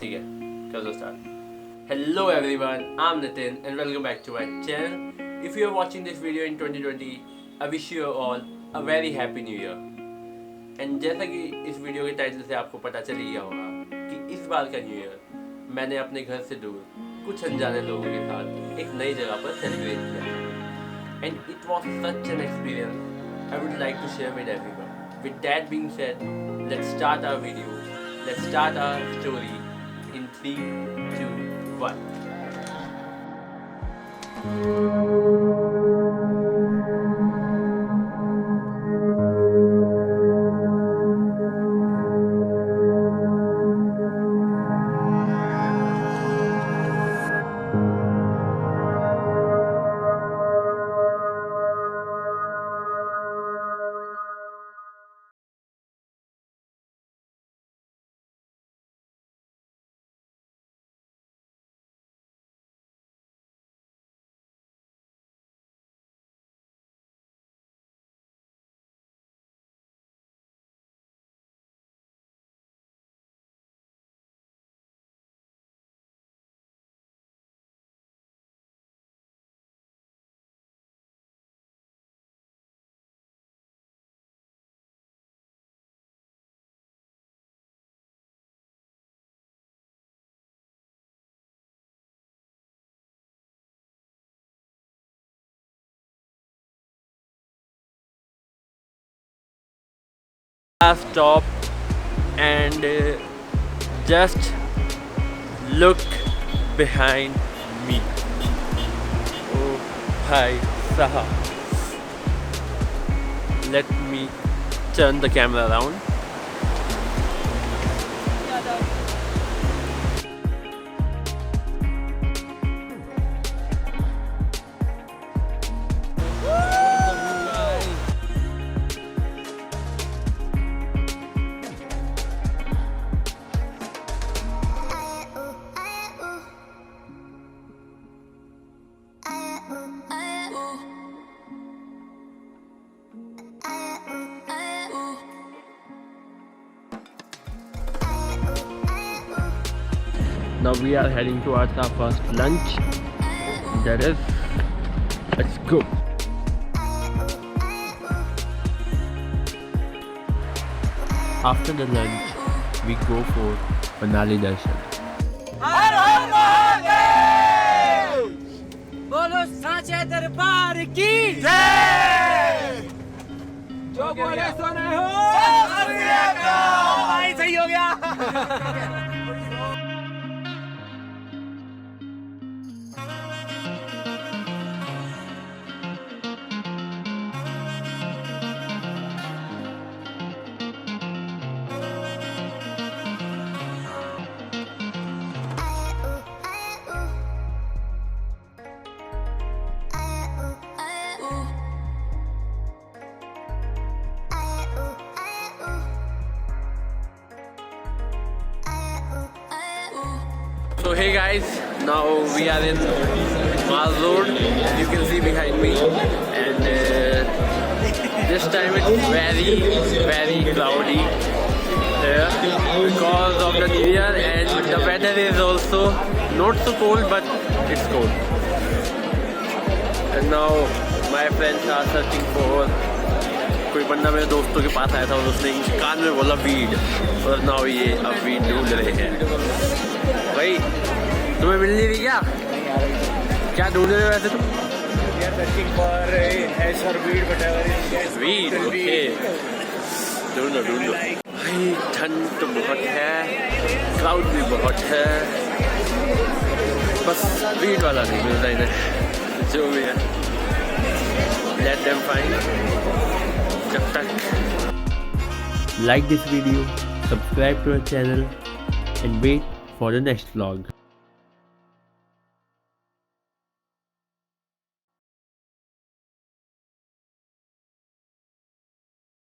ठीक है, कर दो start. Hello everyone, I'm Nitin and welcome back to my channel. If you are watching this video in 2020, I wish you all a very happy new year. And जैसा कि इस video के title से आपको पता चल ही गया होगा कि इस बार का न्यू ईयर मैंने अपने घर से दूर कुछ अनजाने लोगों के साथ एक नई जगह पर सेलिब्रेट किया. And it was such an experience I would like to share with everyone. With that being said, let's start our video. Let's start our story in 3, 2, 1. Stop and just look behind me. Oh hi sahab. Let me turn the camera around. Now we are heading towards our first lunch. That is, let's go. After the lunch, we go for Manali darshan. हर हर महादेव! बोलो साचे दरबार की जय! जो बोले सुने हो भाई सही हो गया. So hey guys, now we are in Mall Road. You can see behind me, and this time it's very cloudy here because of the New Year, and the weather is also not so cold, but it's cold. And now my friends are searching for. कोई बंदा मेरे दोस्तों के पास आया था और उसने इनके कान में बोला वीड, और नाउ ये अब वीड ढूंढ रहे हैं. भाई तुम्हें मिल नहीं रही क्या ढूंढ रहे हो वैसे तुम? वीड, ओके, ढूंढो. भाई ठंड तो बहुत है, क्लाउड भी बहुत है, बस वीड वाला नहीं मिल रहा इन्हें. जो भी है, let them find. जब तक like this video, subscribe to our channel and wait for the next vlog.